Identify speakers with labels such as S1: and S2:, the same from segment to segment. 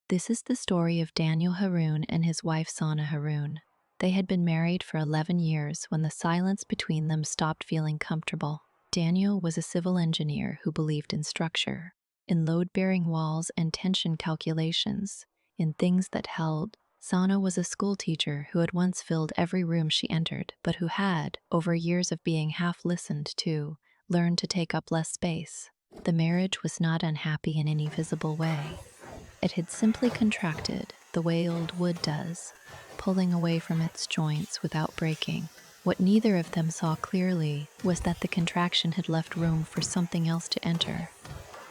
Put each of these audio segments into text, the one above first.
S1: This is the story of Daniel Haroon and his wife Sana Haroon. They had been married for 11 years when the silence between them stopped feeling comfortable. Daniel was a civil engineer who believed in structure, in load-bearing walls and tension calculations, in things that held. Sana was a school teacher who had once filled every room she entered, but who had, over years of being half listened to, learned to take up less space. The marriage was not unhappy in any visible way. It had simply contracted, the way old wood does, pulling away from its joints without breaking. What neither of them saw clearly was that the contraction had left room for something else to enter.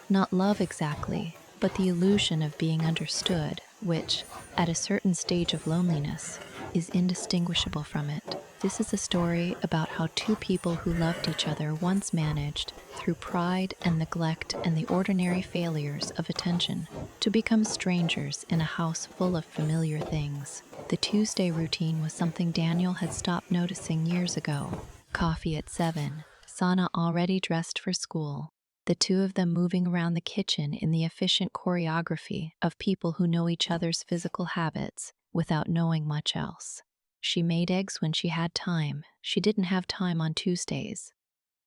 S1: Not love exactly, but the illusion of being understood, which, at a certain stage of loneliness, is indistinguishable from it. This is a story about how two people who loved each other once managed, through pride and neglect and the ordinary failures of attention, to become strangers in a house full of familiar things. The Tuesday routine was something Daniel had stopped noticing years ago. Coffee at 7, Sana already dressed for school. The two of them moving around the kitchen in the efficient choreography of people who know each other's physical habits without knowing much else. She made eggs when she had time. She didn't have time on Tuesdays.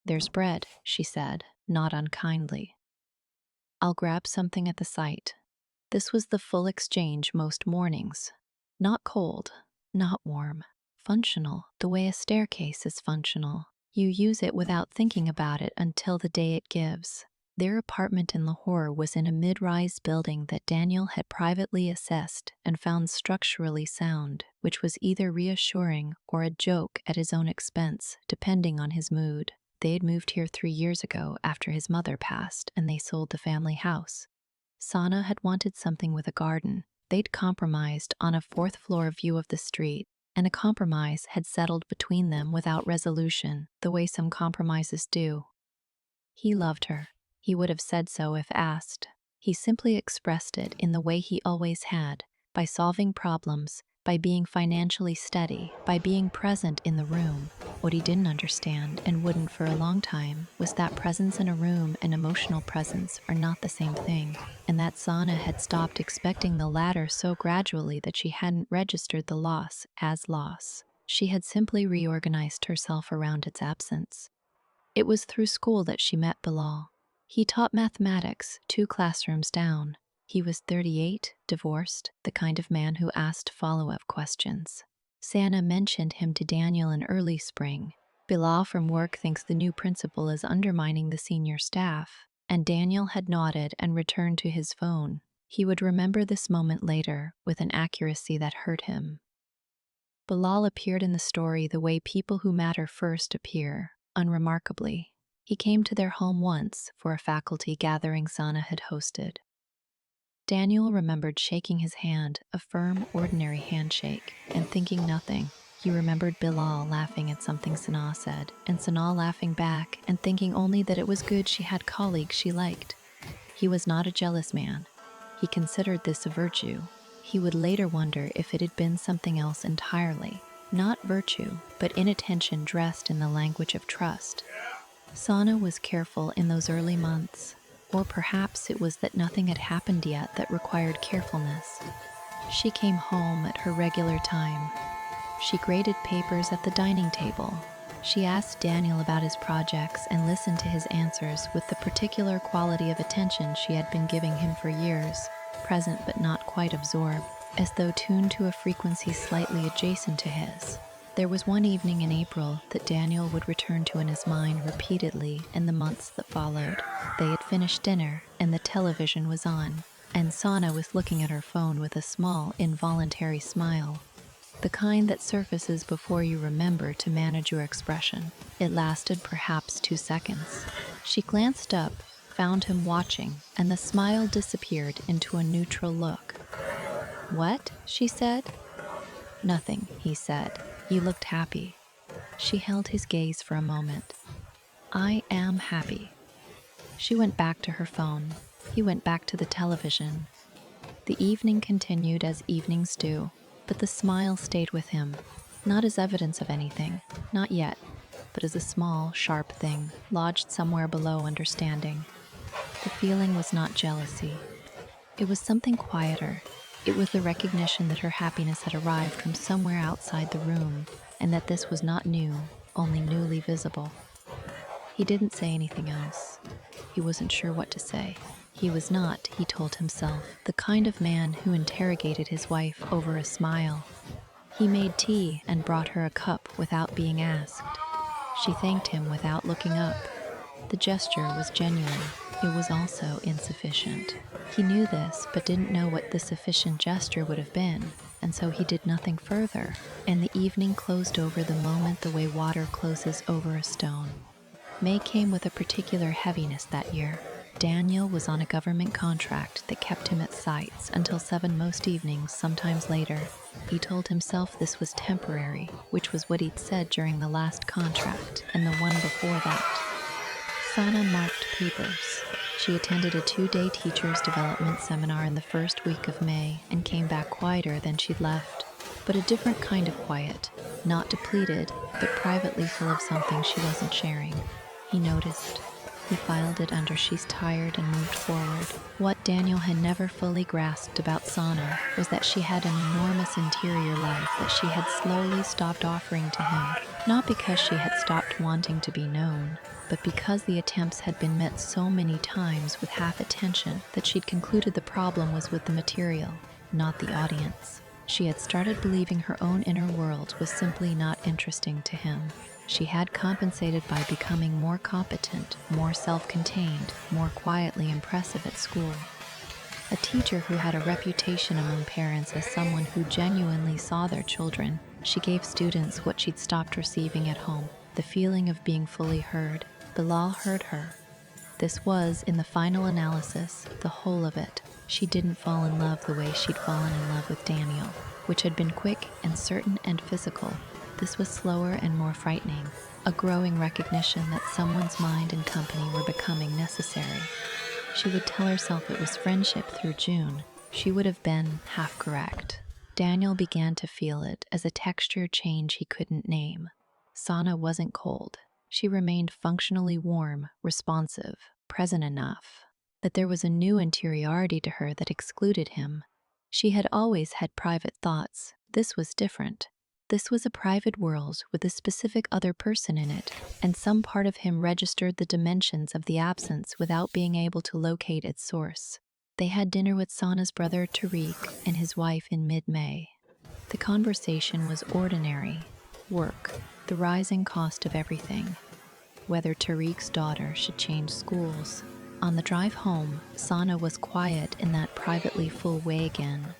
S1: "There's bread," she said, not unkindly. "I'll grab something at the site." This was the full exchange most mornings. Not cold, not warm, functional, the way a staircase is functional. You use it without thinking about it until the day it gives. Their apartment in Lahore was in a mid-rise building that Daniel had privately assessed and found structurally sound, which was either reassuring or a joke at his own expense, depending on his mood. They had moved here 3 years ago after his mother passed, and they sold the family house. Sana had wanted something with a garden. They'd compromised on a fourth-floor view of the street, and a compromise had settled between them without resolution, the way some compromises do. He loved her. He would have said so if asked. He simply expressed it in the way he always had, by solving problems, by being financially steady, by being present in the room. What he didn't understand, and wouldn't for a long time, was that presence in a room and emotional presence are not the same thing, and that Sana had stopped expecting the latter so gradually that she hadn't registered the loss as loss. She had simply reorganized herself around its absence. It was through school that she met Bilal. He taught mathematics 2 classrooms down. He was 38, divorced, the kind of man who asked follow-up questions. Sana mentioned him to Daniel in early spring. Bilal from work thinks the new principal is undermining the senior staff, and Daniel had nodded and returned to his phone. He would remember this moment later with an accuracy that hurt him. Bilal appeared in the story the way people who matter first appear, unremarkably. He came to their home once for a faculty gathering Sana had hosted. Daniel remembered shaking his hand, a firm, ordinary handshake, and thinking nothing. He remembered Bilal laughing at something Sana said, and Sana laughing back and thinking only that it was good she had colleagues she liked. He was not a jealous man. He considered this a virtue. He would later wonder if it had been something else entirely. Not virtue, but inattention dressed in the language of trust. Sana was careful in those early months, or perhaps it was that nothing had happened yet that required carefulness. She came home at her regular time. She graded papers at the dining table. She asked Daniel about his projects and listened to his answers with the particular quality of attention she had been giving him for years, present but not quite absorbed, as though tuned to a frequency slightly adjacent to his. There was one evening in April that Daniel would return to in his mind repeatedly in the months that followed. They had finished dinner, and the television was on, and Sana was looking at her phone with a small, involuntary smile. The kind that surfaces before you remember to manage your expression. It lasted perhaps 2 seconds. She glanced up, found him watching, and the smile disappeared into a neutral look. "What?" she said. "Nothing," he said. "You looked happy." She held his gaze for a moment. "I am happy." She went back to her phone. He went back to the television. The evening continued as evenings do, but the smile stayed with him, not as evidence of anything, not yet, but as a small, sharp thing, lodged somewhere below understanding. The feeling was not jealousy. It was something quieter, It was the recognition that her happiness had arrived from somewhere outside the room, and that this was not new, only newly visible. He didn't say anything else. He wasn't sure what to say. He was not, he told himself, the kind of man who interrogated his wife over a smile. He made tea and brought her a cup without being asked. She thanked him without looking up. The gesture was genuine. It was also insufficient. He knew this, but didn't know what the sufficient gesture would have been, and so he did nothing further, and the evening closed over the moment the way water closes over a stone. May came with a particular heaviness that year. Daniel was on a government contract that kept him at sites until 7 most evenings, sometimes later. He told himself this was temporary, which was what he'd said during the last contract and the one before that. Sana marked papers. She attended a 2-day teacher's development seminar in the first week of May and came back quieter than she'd left, but a different kind of quiet, not depleted, but privately full of something she wasn't sharing. He noticed. He filed it under "she's tired" and moved forward. What Daniel had never fully grasped about Sana was that she had an enormous interior life that she had slowly stopped offering to him, not because she had stopped wanting to be known, but because the attempts had been met so many times with half attention that she'd concluded the problem was with the material, not the audience. She had started believing her own inner world was simply not interesting to him. She had compensated by becoming more competent, more self-contained, more quietly impressive at school. A teacher who had a reputation among parents as someone who genuinely saw their children, she gave students what she'd stopped receiving at home, the feeling of being fully heard. Bilal heard her. This was, in the final analysis, the whole of it. She didn't fall in love the way she'd fallen in love with Daniel, which had been quick and certain and physical. This was slower and more frightening, a growing recognition that someone's mind and company were becoming necessary. She would tell herself it was friendship through June. She would have been half correct. Daniel began to feel it as a texture change he couldn't name. Sana wasn't cold. She remained functionally warm, responsive, present enough. But there was a new interiority to her that excluded him. She had always had private thoughts. This was different. This was a private world with a specific other person in it, and some part of him registered the dimensions of the absence without being able to locate its source. They had dinner with Sana's brother Tariq and his wife in mid-May. The conversation was ordinary. Work, the rising cost of everything. Whether Tariq's daughter should change schools. On the drive home, Sana was quiet in that privately full way again.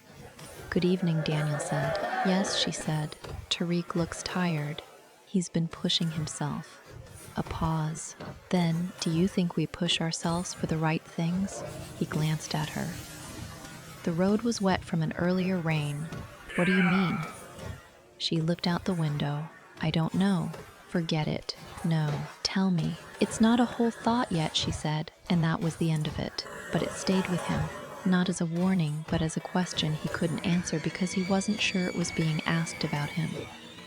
S1: "Good evening," Daniel said. "Yes," she said. "Tariq looks tired. He's been pushing himself." A pause. Then, "Do you think we push ourselves for the right things?" He glanced at her. The road was wet from an earlier rain. "What do you mean?" She looked out the window. "I don't know." "Forget it." "No, tell me." "It's not a whole thought yet," she said, and that was the end of it. But it stayed with him. Not as a warning, but as a question he couldn't answer because he wasn't sure it was being asked about him.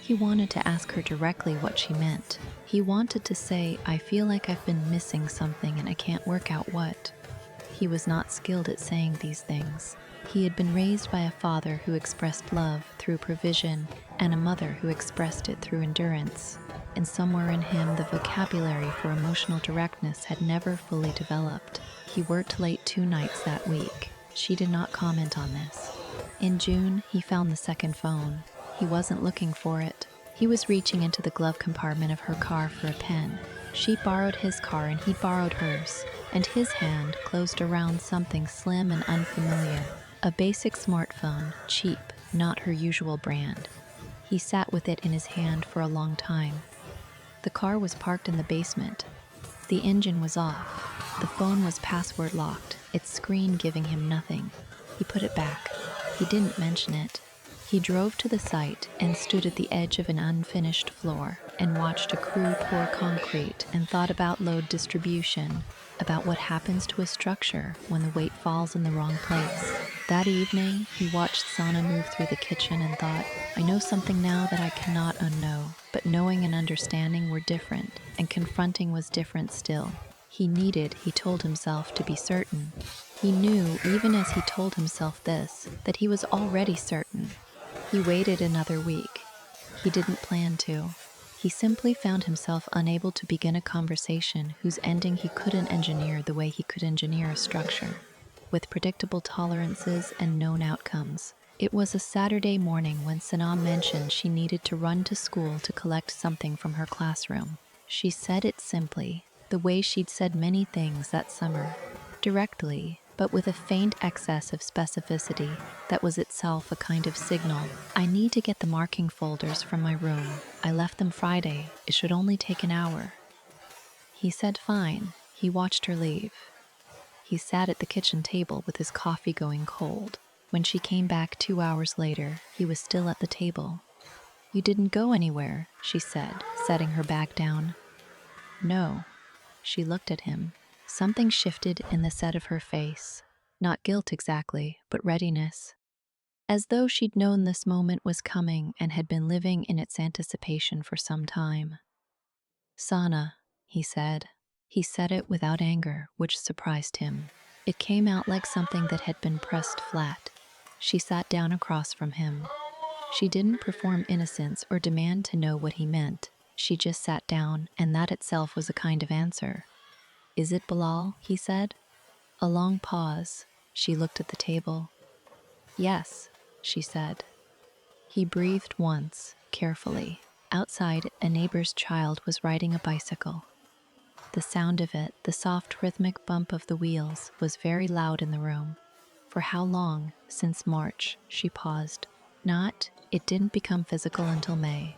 S1: He wanted to ask her directly what she meant. He wanted to say, "I feel like I've been missing something and I can't work out what." He was not skilled at saying these things. He had been raised by a father who expressed love through provision and a mother who expressed it through endurance. And somewhere in him, the vocabulary for emotional directness had never fully developed. He worked late 2 nights that week. She did not comment on this. In June, he found the second phone. He wasn't looking for it. He was reaching into the glove compartment of her car for a pen. She borrowed his car and he borrowed hers, and his hand closed around something slim and unfamiliar. A basic smartphone, cheap, not her usual brand. He sat with it in his hand for a long time. The car was parked in the basement. The engine was off. The phone was password locked, its screen giving him nothing. He put it back. He didn't mention it. He drove to the site and stood at the edge of an unfinished floor and watched a crew pour concrete and thought about load distribution, about what happens to a structure when the weight falls in the wrong place. That evening, he watched Sana move through the kitchen and thought, "I know something now that I cannot unknow." But knowing and understanding were different, and confronting was different still. He needed, he told himself, to be certain. He knew, even as he told himself this, that he was already certain. He waited another week. He didn't plan to. He simply found himself unable to begin a conversation whose ending he couldn't engineer the way he could engineer a structure, with predictable tolerances and known outcomes. It was a Saturday morning when Sanaa mentioned she needed to run to school to collect something from her classroom. She said it simply, the way she'd said many things that summer, directly, but with a faint excess of specificity that was itself a kind of signal. I need to get the marking folders from my room. I left them Friday. It should only take an hour. He said fine. He watched her leave. He sat at the kitchen table with his coffee going cold. When she came back 2 hours later, he was still at the table. You didn't go anywhere, she said, setting her bag down. No. She looked at him. Something shifted in the set of her face. Not guilt exactly, but readiness. As though she'd known this moment was coming and had been living in its anticipation for some time. Sana, he said. He said it without anger, which surprised him. It came out like something that had been pressed flat. She sat down across from him. She didn't perform innocence or demand to know what he meant. She just sat down, and that itself was a kind of answer. Is it Bilal? He said. A long pause. She looked at the table. Yes, she said. He breathed once, carefully. Outside, a neighbor's child was riding a bicycle. The sound of it, the soft rhythmic bump of the wheels, was very loud in the room. For how long? Since March, she paused. It didn't become physical until May.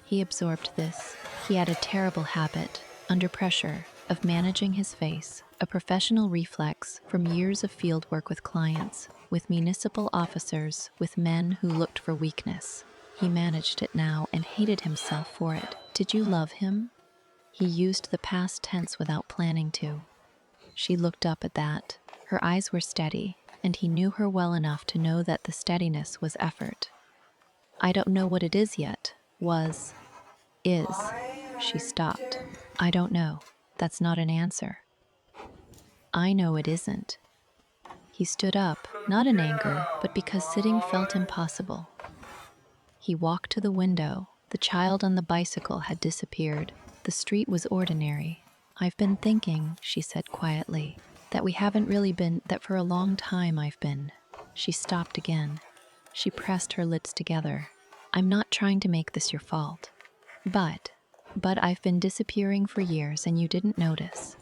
S1: He absorbed this. He had a terrible habit, under pressure, of managing his face, a professional reflex from years of field work with clients, with municipal officers, with men who looked for weakness. He managed it now and hated himself for it. Did you love him? He used the past tense without planning to. She looked up at that. Her eyes were steady, and he knew her well enough to know that the steadiness was effort. I don't know what it is yet. Is. She stopped. I don't know. That's not an answer. I know it isn't. He stood up, not in anger, but because sitting felt impossible. He walked to the window. The child on the bicycle had disappeared. The street was ordinary. I've been thinking, she said quietly, that we haven't really been, that for a long time I've been. She stopped again. She pressed her lips together. I'm not trying to make this your fault. But I've been disappearing for years and you didn't notice.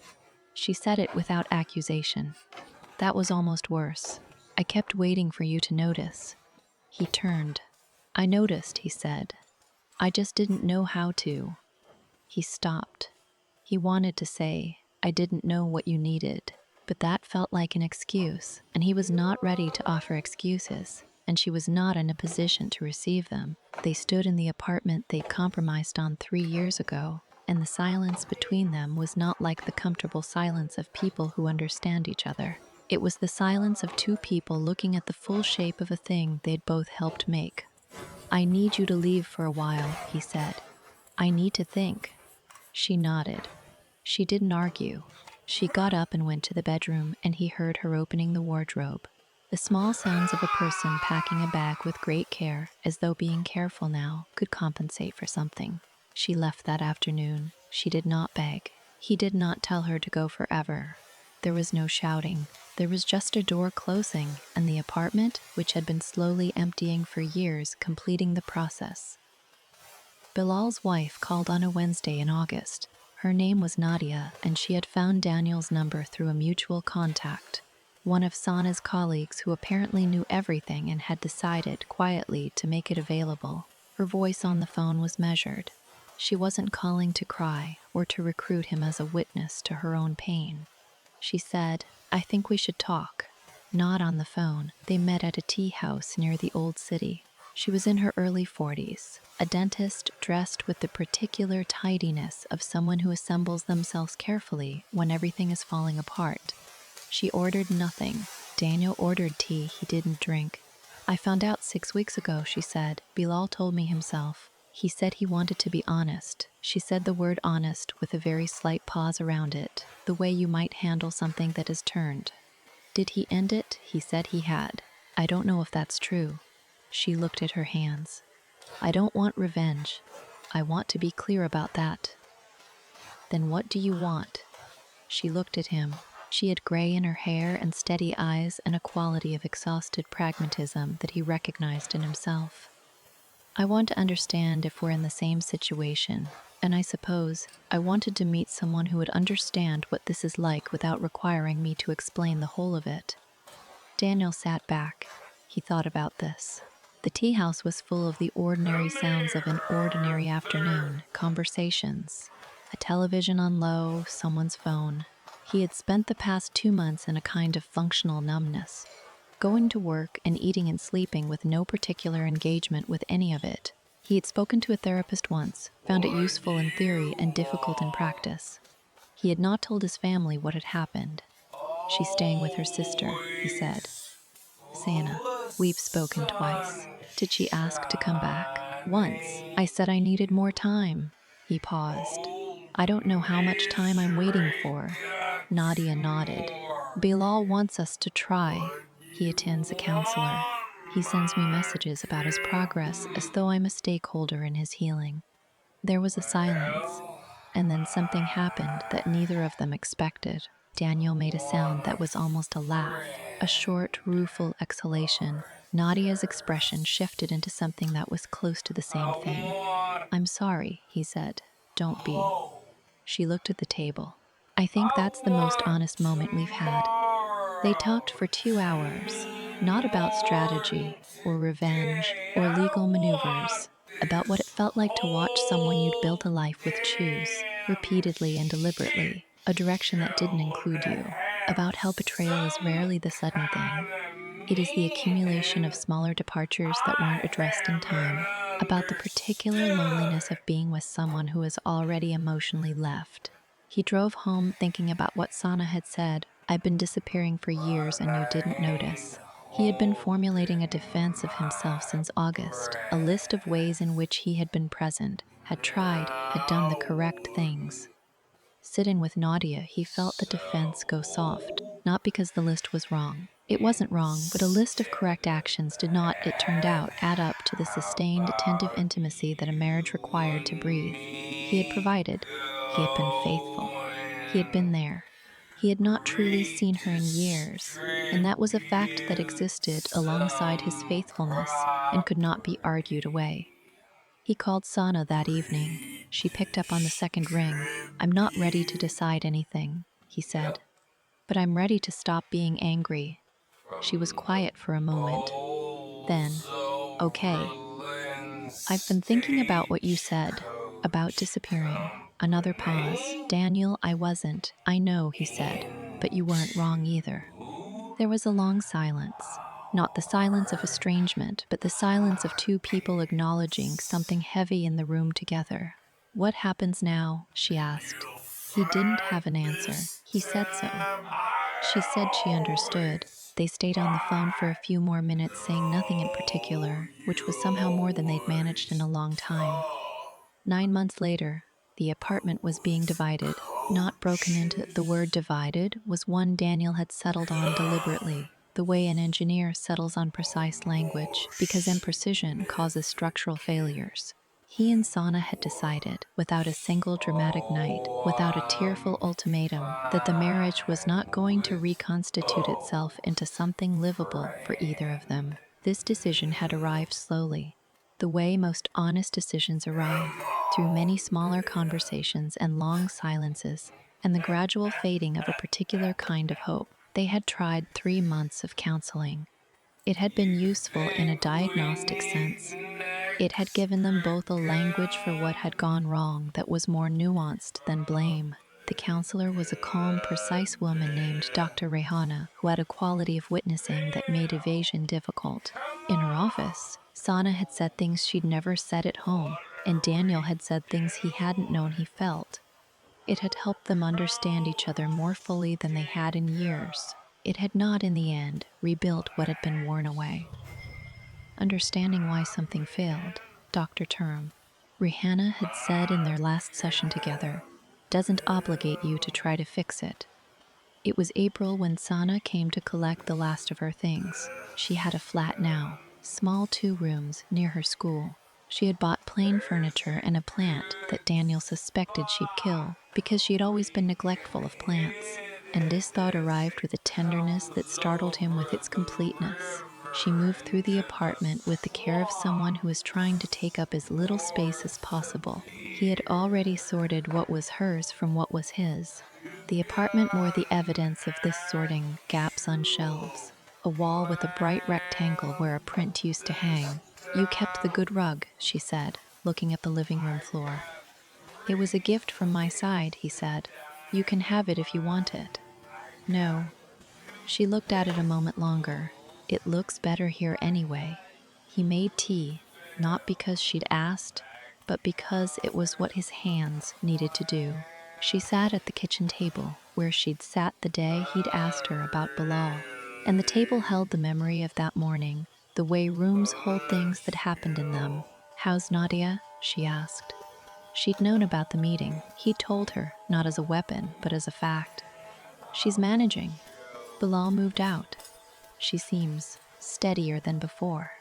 S1: She said it without accusation. That was almost worse. I kept waiting for you to notice. He turned. I noticed, he said. I just didn't know how to. He stopped. He wanted to say, I didn't know what you needed, but that felt like an excuse, and he was not ready to offer excuses, and she was not in a position to receive them. They stood in the apartment they'd compromised on 3 years ago, and the silence between them was not like the comfortable silence of people who understand each other. It was the silence of two people looking at the full shape of a thing they'd both helped make. I need you to leave for a while, he said. I need to think. She nodded. She didn't argue. She got up and went to the bedroom, and he heard her opening the wardrobe. The small sounds of a person packing a bag with great care, as though being careful now could compensate for something. She left that afternoon. She did not beg. He did not tell her to go forever. There was no shouting. There was just a door closing, and the apartment, which had been slowly emptying for years, completing the process. Bilal's wife called on a Wednesday in August. Her name was Nadia, and she had found Daniel's number through a mutual contact, one of Sana's colleagues who apparently knew everything and had decided quietly to make it available. Her voice on the phone was measured. She wasn't calling to cry or to recruit him as a witness to her own pain. She said, I think we should talk. Not on the phone. They met at a tea house near the old city. She was in her early 40s, a dentist dressed with the particular tidiness of someone who assembles themselves carefully when everything is falling apart. She ordered nothing. Daniel ordered tea he didn't drink. I found out 6 weeks ago, she said. Bilal told me himself. He said he wanted to be honest. She said the word honest with a very slight pause around it, the way you might handle something that is turned. Did he end it? He said he had. I don't know if that's true. She looked at her hands. I don't want revenge. I want to be clear about that. Then what do you want? She looked at him. She had gray in her hair and steady eyes and a quality of exhausted pragmatism that he recognized in himself. I want to understand if we're in the same situation, and I suppose I wanted to meet someone who would understand what this is like without requiring me to explain the whole of it. Daniel sat back. He thought about this. The tea house was full of the ordinary sounds of an ordinary afternoon, conversations, a television on low, someone's phone. He had spent the past 2 months in a kind of functional numbness, going to work and eating and sleeping with no particular engagement with any of it. He had spoken to a therapist once, found it useful in theory and difficult in practice. He had not told his family what had happened. She's staying with her sister, he said. Santa, we've spoken twice. Did she ask to come back? Once. I said I needed more time. He paused. I don't know how much time I'm waiting for. Nadia nodded. Bilal wants us to try. He attends a counselor. He sends me messages about his progress as though I'm a stakeholder in his healing. There was a silence, and then something happened that neither of them expected. Daniel made a sound that was almost a laugh, a short, rueful exhalation. Nadia's expression shifted into something that was close to the same thing. I'm sorry, he said. Don't be. She looked at the table. I think that's the most honest moment we've had. They talked for 2 hours, not about strategy or revenge or legal maneuvers, about what it felt like to watch someone you'd built a life with choose, repeatedly and deliberately, a direction that didn't include you, about how betrayal is rarely the sudden thing. It is the accumulation of smaller departures that weren't addressed in time, about the particular loneliness of being with someone who is already emotionally left. He drove home thinking about what Sana had said. I've been disappearing for years and you didn't notice. He had been formulating a defense of himself since August, a list of ways in which he had been present, had tried, had done the correct things. Sitting with Nadia, he felt the defense go soft, not because the list was wrong. It wasn't wrong, but a list of correct actions did not, it turned out, add up to the sustained, attentive intimacy that a marriage required to breathe. He had provided. He had been faithful. He had been there. He had not truly seen her in years, and that was a fact that existed alongside his faithfulness and could not be argued away. He called Sana that evening. She picked up on the second ring. I'm not ready to decide anything, he said, but I'm ready to stop being angry. She was quiet for a moment. Then, okay. I've been thinking about what you said, about disappearing. Another pause. Daniel, I wasn't. I know, he said, but you weren't wrong either. There was a long silence. Not the silence of estrangement, but the silence of two people acknowledging something heavy in the room together. What happens now? She asked. He didn't have an answer. He said so. She said she understood. They stayed on the phone for a few more minutes, saying nothing in particular, which was somehow more than they'd managed in a long time. 9 months later, the apartment was being divided, not broken into. The word divided was one Daniel had settled on deliberately, the way an engineer settles on precise language, because imprecision causes structural failures. He and Sana had decided, without a single dramatic night, without a tearful ultimatum, that the marriage was not going to reconstitute itself into something livable for either of them. This decision had arrived slowly, the way most honest decisions arrive, through many smaller conversations and long silences, and the gradual fading of a particular kind of hope. They had tried 3 months of counseling. It had been useful in a diagnostic sense. It had given them both a language for what had gone wrong that was more nuanced than blame. The counselor was a calm, precise woman named Dr. Rehana, who had a quality of witnessing that made evasion difficult. In her office, Sana had said things she'd never said at home, and Daniel had said things he hadn't known he felt. It had helped them understand each other more fully than they had in years. It had not, in the end, rebuilt what had been worn away. Understanding why something failed, Dr. Rihanna had said in their last session together, doesn't obligate you to try to fix it. It was April when Sana came to collect the last of her things. She had a flat now, small 2 rooms near her school. She had bought plain furniture and a plant that Daniel suspected she'd kill because she had always been neglectful of plants. And this thought arrived with a tenderness that startled him with its completeness. She moved through the apartment with the care of someone who was trying to take up as little space as possible. He had already sorted what was hers from what was his. The apartment bore the evidence of this sorting: gaps on shelves, a wall with a bright rectangle where a print used to hang. "You kept the good rug," she said, looking at the living room floor. "It was a gift from my side," he said. "You can have it if you want it." "No." She looked at it a moment longer. "It looks better here anyway." He made tea, not because she'd asked, but because it was what his hands needed to do. She sat at the kitchen table, where she'd sat the day he'd asked her about Bilal, and the table held the memory of that morning, the way rooms hold things that happened in them. "How's Nadia?" she asked. She'd known about the meeting. He'd told her, not as a weapon, but as a fact. "She's managing. Bilal moved out. She seems steadier than before."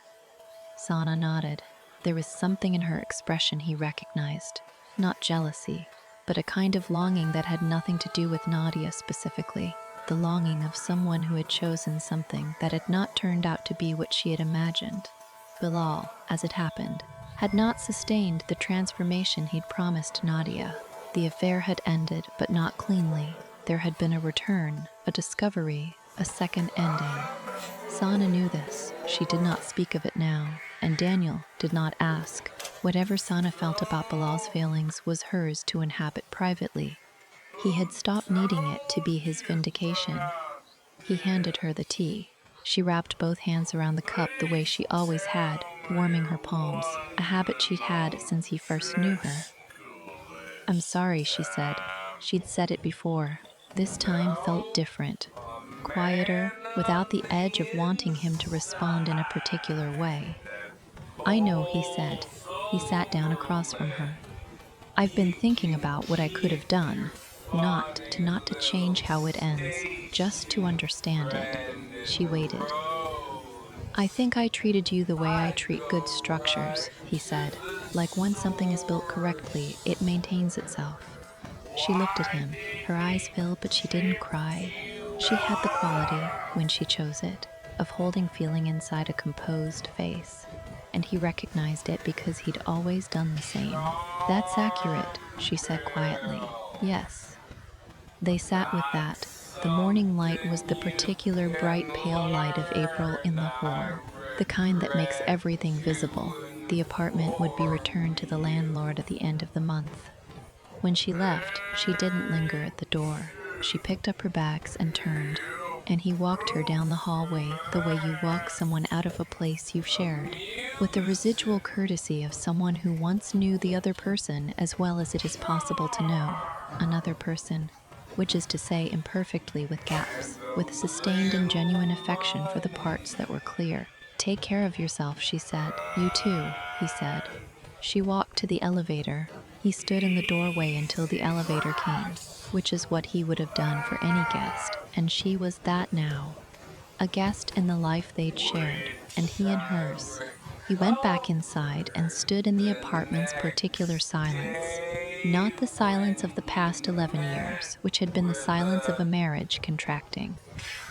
S1: Sana nodded. There was something in her expression he recognized. Not jealousy, but a kind of longing that had nothing to do with Nadia specifically. The longing of someone who had chosen something that had not turned out to be what she had imagined. Bilal, as it happened, had not sustained the transformation he'd promised Nadia. The affair had ended, but not cleanly. There had been a return, a discovery, a second ending. Sana knew this. She did not speak of it now, and Daniel did not ask. Whatever Sana felt about Bilal's failings was hers to inhabit privately. He had stopped needing it to be his vindication. He handed her the tea. She wrapped both hands around the cup the way she always had, warming her palms, a habit she'd had since he first knew her. "I'm sorry," she said. She'd said it before. This time felt different, quieter, without the edge of wanting him to respond in a particular way. "I know," he said. He sat down across from her. "I've been thinking about what I could have done, not to change how it ends, just to understand it." She waited. "I think I treated you the way I treat good structures," he said. "Like when something is built correctly, it maintains itself." She looked at him. Her eyes filled, but she didn't cry. She had the quality, when she chose it, of holding feeling inside a composed face. And he recognized it because he'd always done the same. "That's accurate," she said quietly. "Yes." They sat with that. The morning light was the particular bright pale light of April in the hall, the kind that makes everything visible. The apartment would be returned to the landlord at the end of the month. When she left, she didn't linger at the door. She picked up her bags and turned, and he walked her down the hallway the way you walk someone out of a place you've shared, with the residual courtesy of someone who once knew the other person as well as it is possible to know another person, which is to say imperfectly with gaps, with sustained and genuine affection for the parts that were clear. "Take care of yourself," she said. "You too," he said. She walked to the elevator. He stood in the doorway until the elevator came, which is what he would have done for any guest, and she was that now. A guest in the life they'd shared, and he in hers. He went back inside and stood in the apartment's particular silence. Not the silence of the past 11 years, which had been the silence of a marriage contracting.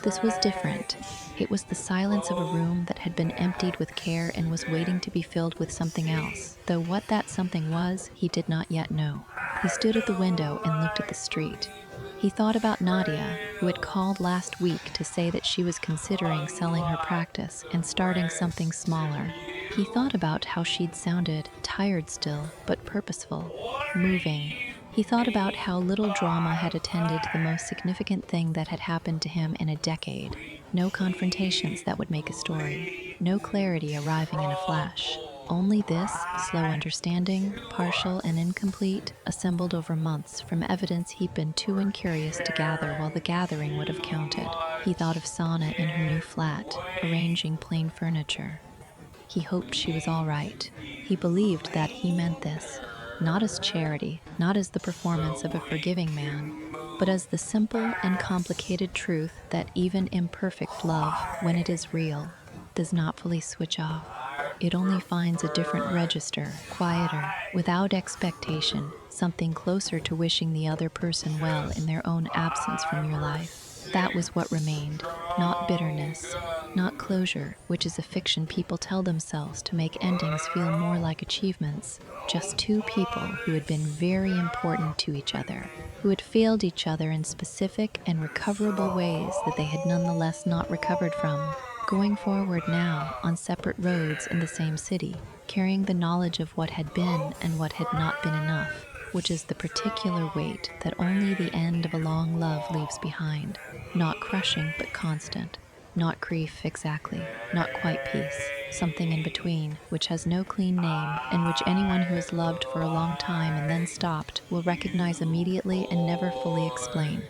S1: This was different. It was the silence of a room that had been emptied with care and was waiting to be filled with something else, though what that something was, he did not yet know. He stood at the window and looked at the street. He thought about Nadia, who had called last week to say that she was considering selling her practice and starting something smaller. He thought about how she'd sounded, tired still, but purposeful, moving. He thought about how little drama had attended the most significant thing that had happened to him in a decade. No confrontations that would make a story. No clarity arriving in a flash. Only this, slow understanding, partial and incomplete, assembled over months from evidence he'd been too incurious to gather while the gathering would have counted. He thought of Sana in her new flat, arranging plain furniture. He hoped she was all right. He believed that he meant this, not as charity, not as the performance of a forgiving man, but as the simple and complicated truth that even imperfect love, when it is real, does not fully switch off. It only finds a different register, quieter, without expectation, something closer to wishing the other person well in their own absence from your life. That was what remained, not bitterness, not closure, which is a fiction people tell themselves to make endings feel more like achievements. Just two people who had been very important to each other, who had failed each other in specific and recoverable ways that they had nonetheless not recovered from. Going forward now on separate roads in the same city, carrying the knowledge of what had been and what had not been enough, which is the particular weight that only the end of a long love leaves behind. Not crushing, but constant. Not grief exactly, not quite peace, something in between, which has no clean name, and which anyone who has loved for a long time and then stopped will recognize immediately and never fully explain.